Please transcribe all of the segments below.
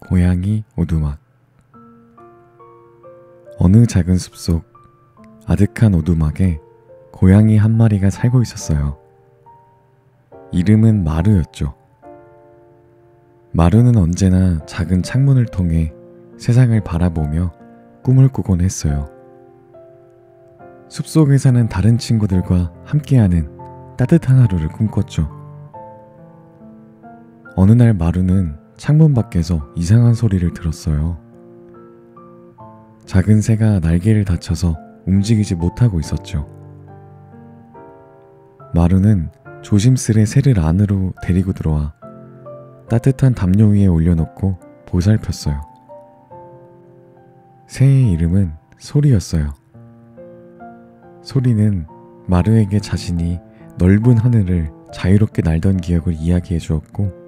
고양이 오두막. 어느 작은 숲속 아득한 오두막에 고양이 한 마리가 살고 있었어요. 이름은 마루였죠. 마루는 언제나 작은 창문을 통해 세상을 바라보며 꿈을 꾸곤 했어요. 숲속에 사는 다른 친구들과 함께하는 따뜻한 하루를 꿈꿨죠. 어느 날 마루는 창문 밖에서 이상한 소리를 들었어요. 작은 새가 날개를 다쳐서 움직이지 못하고 있었죠. 마루는 조심스레 새를 안으로 데리고 들어와 따뜻한 담요 위에 올려놓고 보살폈어요. 새의 이름은 소리였어요. 소리는 마루에게 자신이 넓은 하늘을 자유롭게 날던 기억을 이야기해 주었고,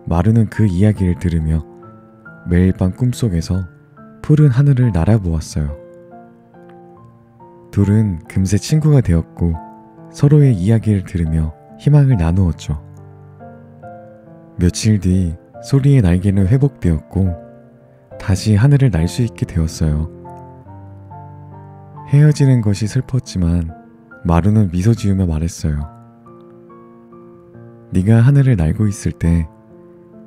마루는 그 이야기를 들으며 매일 밤 꿈속에서 푸른 하늘을 날아보았어요. 둘은 금세 친구가 되었고 서로의 이야기를 들으며 희망을 나누었죠. 며칠 뒤 소리의 날개는 회복되었고 다시 하늘을 날 수 있게 되었어요. 헤어지는 것이 슬펐지만 마루는 미소 지으며 말했어요. 네가 하늘을 날고 있을 때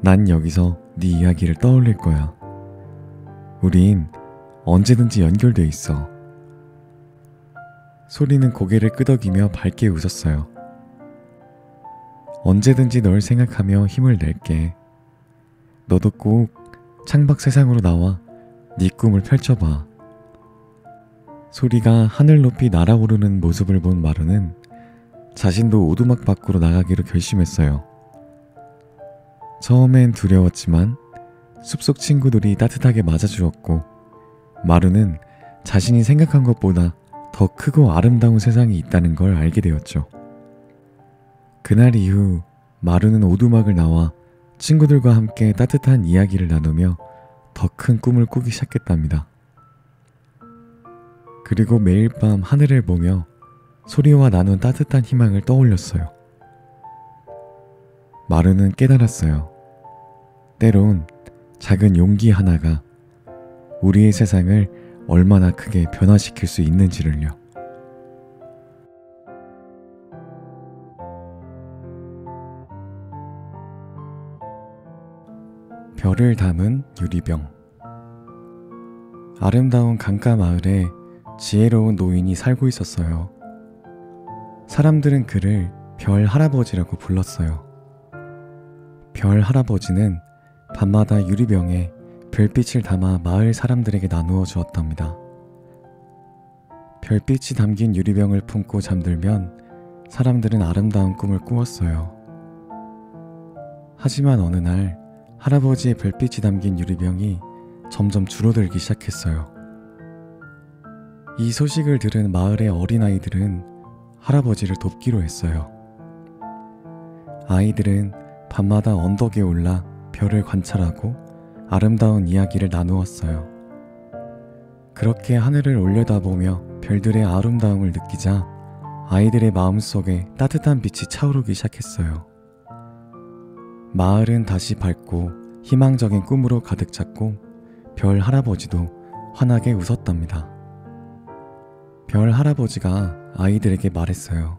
난 여기서 네 이야기를 떠올릴 거야. 우린 언제든지 연결돼 있어. 소리는 고개를 끄덕이며 밝게 웃었어요. 언제든지 널 생각하며 힘을 낼게. 너도 꼭 창밖 세상으로 나와 네 꿈을 펼쳐봐. 소리가 하늘 높이 날아오르는 모습을 본 마루는 자신도 오두막 밖으로 나가기로 결심했어요. 처음엔 두려웠지만 숲속 친구들이 따뜻하게 맞아주었고, 마루는 자신이 생각한 것보다 더 크고 아름다운 세상이 있다는 걸 알게 되었죠. 그날 이후 마루는 오두막을 나와 친구들과 함께 따뜻한 이야기를 나누며 더 큰 꿈을 꾸기 시작했답니다. 그리고 매일 밤 하늘을 보며 소리와 나눈 따뜻한 희망을 떠올렸어요. 마루는 깨달았어요. 때론 작은 용기 하나가 우리의 세상을 얼마나 크게 변화시킬 수 있는지를요. 별을 담은 유리병. 아름다운 강가 마을에 지혜로운 노인이 살고 있었어요. 사람들은 그를 별 할아버지라고 불렀어요. 별 할아버지는 밤마다 유리병에 별빛을 담아 마을 사람들에게 나누어 주었답니다. 별빛이 담긴 유리병을 품고 잠들면 사람들은 아름다운 꿈을 꾸었어요. 하지만 어느 날 할아버지의 별빛이 담긴 유리병이 점점 줄어들기 시작했어요. 이 소식을 들은 마을의 어린아이들은 할아버지를 돕기로 했어요. 아이들은 밤마다 언덕에 올라 별을 관찰하고 아름다운 이야기를 나누었어요. 그렇게 하늘을 올려다보며 별들의 아름다움을 느끼자 아이들의 마음속에 따뜻한 빛이 차오르기 시작했어요. 마을은 다시 밝고 희망적인 꿈으로 가득 찼고 별 할아버지도 환하게 웃었답니다. 별 할아버지가 아이들에게 말했어요.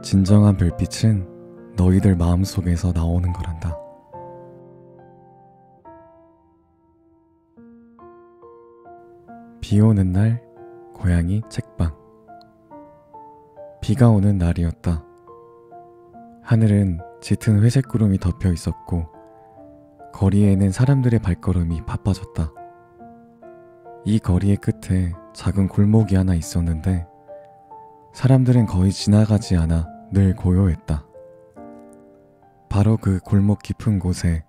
진정한 별빛은 너희들 마음속에서 나오는 거란다. 비 오는 날 고양이 책방. 비가 오는 날이었다. 하늘은 짙은 회색 구름이 덮여 있었고 거리에는 사람들의 발걸음이 바빠졌다. 이 거리의 끝에 작은 골목이 하나 있었는데 사람들은 거의 지나가지 않아 늘 고요했다. 바로 그 골목 깊은 곳에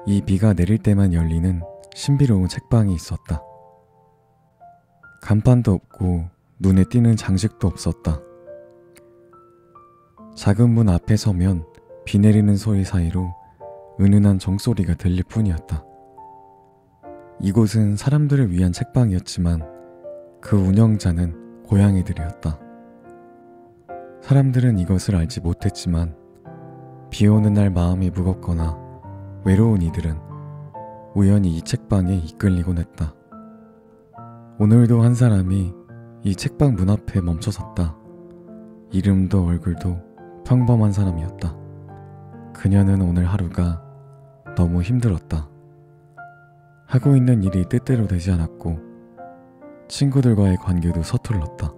이 비가 내릴 때만 열리는 신비로운 책방이 있었다. 간판도 없고 눈에 띄는 장식도 없었다. 작은 문 앞에 서면 비 내리는 소리 사이로 은은한 종소리가 들릴 뿐이었다. 이곳은 사람들을 위한 책방이었지만 그 운영자는 고양이들이었다. 사람들은 이것을 알지 못했지만 비 오는 날 마음이 무겁거나 외로운 이들은 우연히 이 책방에 이끌리곤 했다. 오늘도 한 사람이 이 책방 문 앞에 멈춰섰다. 이름도 얼굴도 평범한 사람이었다. 그녀는 오늘 하루가 너무 힘들었다. 하고 있는 일이 뜻대로 되지 않았고 친구들과의 관계도 서툴렀다.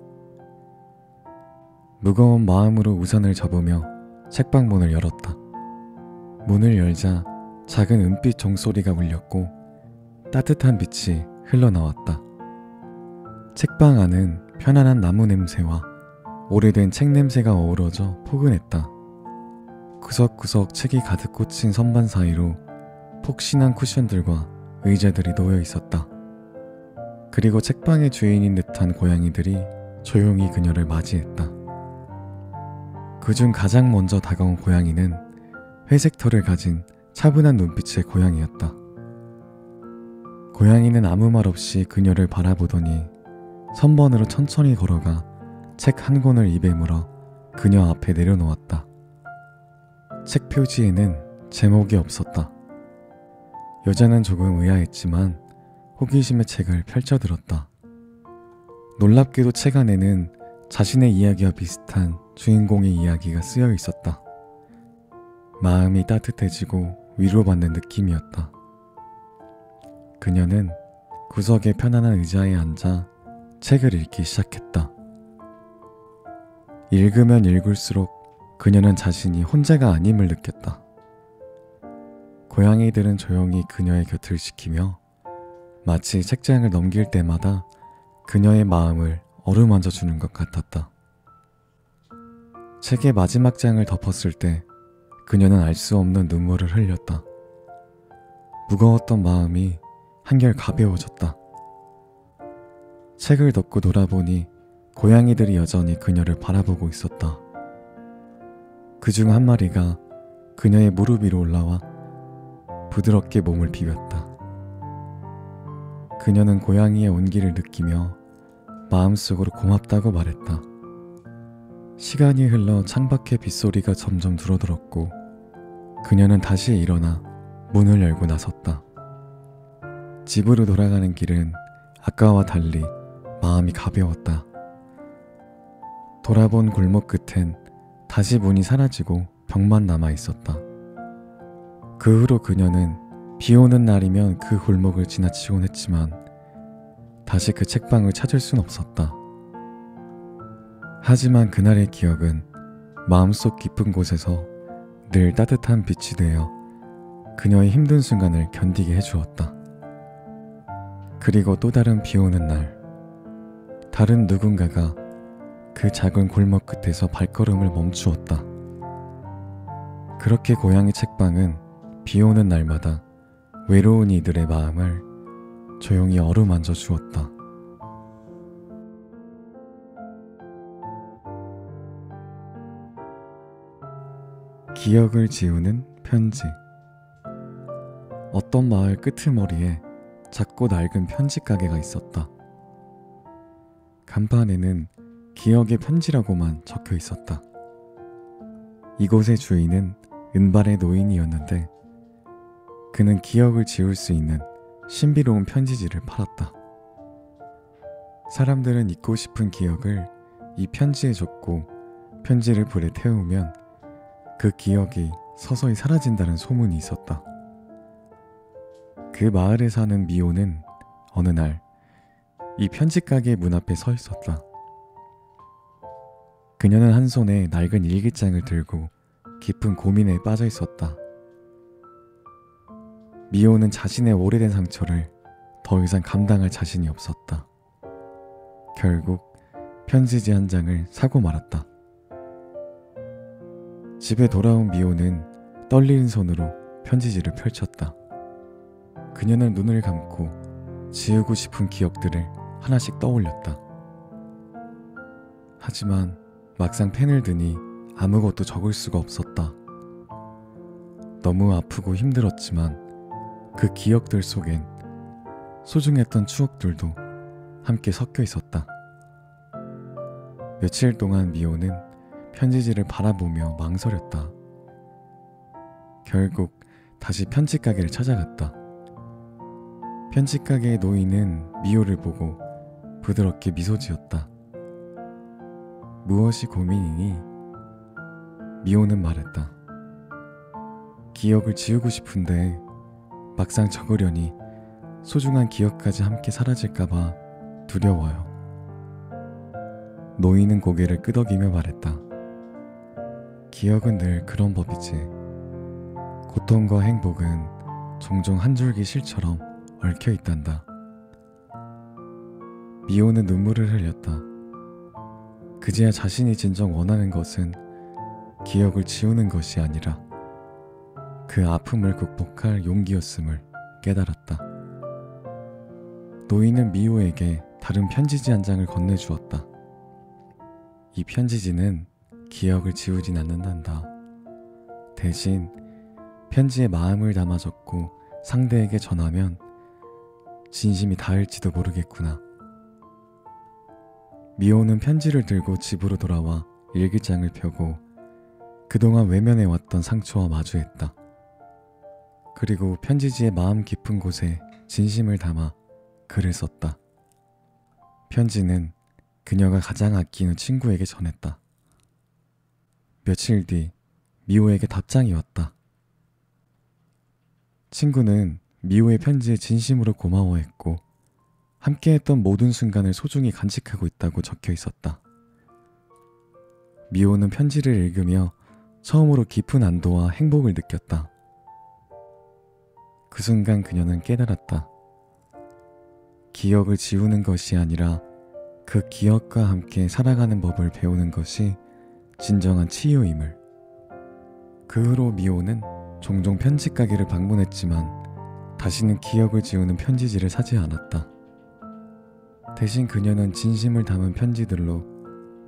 무거운 마음으로 우산을 잡으며 책방 문을 열었다. 문을 열자 작은 은빛 종소리가 울렸고 따뜻한 빛이 흘러나왔다. 책방 안은 편안한 나무 냄새와 오래된 책 냄새가 어우러져 포근했다. 구석구석 책이 가득 꽂힌 선반 사이로 폭신한 쿠션들과 의자들이 놓여 있었다. 그리고 책방의 주인인 듯한 고양이들이 조용히 그녀를 맞이했다. 그중 가장 먼저 다가온 고양이는 회색 털을 가진 차분한 눈빛의 고양이였다. 고양이는 아무 말 없이 그녀를 바라보더니 선번으로 천천히 걸어가 책 한 권을 입에 물어 그녀 앞에 내려놓았다. 책 표지에는 제목이 없었다. 여자는 조금 의아했지만 호기심에 책을 펼쳐들었다. 놀랍게도 책 안에는 자신의 이야기와 비슷한 주인공의 이야기가 쓰여 있었다. 마음이 따뜻해지고 위로받는 느낌이었다. 그녀는 구석의 편안한 의자에 앉아 책을 읽기 시작했다. 읽으면 읽을수록 그녀는 자신이 혼자가 아님을 느꼈다. 고양이들은 조용히 그녀의 곁을 지키며 마치 책장을 넘길 때마다 그녀의 마음을 어루만져 주는 것 같았다. 책의 마지막 장을 덮었을 때 그녀는 알 수 없는 눈물을 흘렸다. 무거웠던 마음이 한결 가벼워졌다. 책을 덮고 돌아보니 고양이들이 여전히 그녀를 바라보고 있었다. 그중 한 마리가 그녀의 무릎 위로 올라와 부드럽게 몸을 비볐다. 그녀는 고양이의 온기를 느끼며 마음속으로 고맙다고 말했다. 시간이 흘러 창밖의 빗소리가 점점 줄어들었고 그녀는 다시 일어나 문을 열고 나섰다. 집으로 돌아가는 길은 아까와 달리 마음이 가벼웠다. 돌아본 골목 끝엔 다시 문이 사라지고 벽만 남아 있었다. 그 후로 그녀는 비 오는 날이면 그 골목을 지나치곤 했지만 다시 그 책방을 찾을 순 없었다. 하지만 그날의 기억은 마음속 깊은 곳에서 늘 따뜻한 빛이 되어 그녀의 힘든 순간을 견디게 해주었다. 그리고 또 다른 비 오는 날, 다른 누군가가 그 작은 골목 끝에서 발걸음을 멈추었다. 그렇게 고양이 책방은 비 오는 날마다 외로운 이들의 마음을 조용히 어루만져 주었다. 기억을 지우는 편지. 어떤 마을 끄트머리에 작고 낡은 편지 가게가 있었다. 간판에는 기억의 편지라고만 적혀 있었다. 이곳의 주인은 은발의 노인이었는데 그는 기억을 지울 수 있는 신비로운 편지지를 팔았다. 사람들은 잊고 싶은 기억을 이 편지에 적고 편지를 불에 태우면 그 기억이 서서히 사라진다는 소문이 있었다. 그 마을에 사는 미호는 어느 날 이 편지 가게 문 앞에 서 있었다. 그녀는 한 손에 낡은 일기장을 들고 깊은 고민에 빠져 있었다. 미호는 자신의 오래된 상처를 더 이상 감당할 자신이 없었다. 결국 편지지 한 장을 사고 말았다. 집에 돌아온 미호는 떨리는 손으로 편지지를 펼쳤다. 그녀는 눈을 감고 지우고 싶은 기억들을 하나씩 떠올렸다. 하지만 막상 펜을 드니 아무것도 적을 수가 없었다. 너무 아프고 힘들었지만 그 기억들 속엔 소중했던 추억들도 함께 섞여 있었다. 며칠 동안 미호는 편지지를 바라보며 망설였다. 결국 다시 편지 가게를 찾아갔다. 편지 가게의 노인은 미호를 보고 부드럽게 미소 지었다. 무엇이 고민이니? 미호는 말했다. 기억을 지우고 싶은데 막상 적으려니 소중한 기억까지 함께 사라질까봐 두려워요. 노인은 고개를 끄덕이며 말했다. 기억은 늘 그런 법이지. 고통과 행복은 종종 한 줄기 실처럼 얽혀 있단다. 미호는 눈물을 흘렸다. 그제야 자신이 진정 원하는 것은 기억을 지우는 것이 아니라 그 아픔을 극복할 용기였음을 깨달았다. 노인은 미호에게 다른 편지지 한 장을 건네주었다. 이 편지지는 기억을 지우진 않는단다. 대신 편지에 마음을 담아 적고 상대에게 전하면 진심이 닿을지도 모르겠구나. 미호는 편지를 들고 집으로 돌아와 일기장을 펴고 그동안 외면해왔던 상처와 마주했다. 그리고 편지지의 마음 깊은 곳에 진심을 담아 글을 썼다. 편지는 그녀가 가장 아끼는 친구에게 전했다. 며칠 뒤 미호에게 답장이 왔다. 친구는 미호의 편지에 진심으로 고마워했고 함께했던 모든 순간을 소중히 간직하고 있다고 적혀 있었다. 미호는 편지를 읽으며 처음으로 깊은 안도와 행복을 느꼈다. 그 순간 그녀는 깨달았다. 기억을 지우는 것이 아니라 그 기억과 함께 살아가는 법을 배우는 것이 진정한 치유임을. 그 후로 미호는 종종 편지 가게를 방문했지만 다시는 기억을 지우는 편지지를 사지 않았다. 대신 그녀는 진심을 담은 편지들로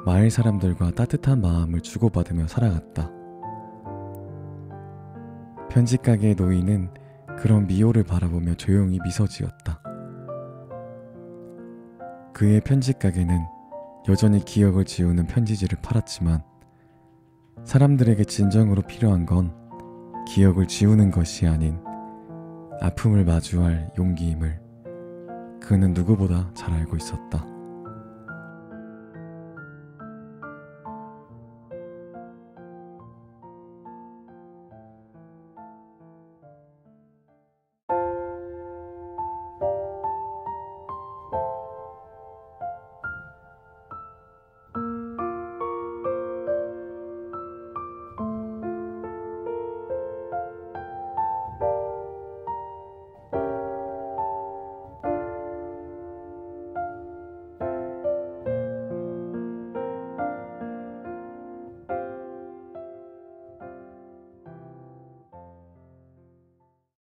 마을 사람들과 따뜻한 마음을 주고받으며 살아갔다. 편지 가게의 노인은 그런 미호를 바라보며 조용히 미소 지었다. 그의 편지 가게는 여전히 기억을 지우는 편지지를 팔았지만 사람들에게 진정으로 필요한 건 기억을 지우는 것이 아닌 아픔을 마주할 용기임을 그는 누구보다 잘 알고 있었다.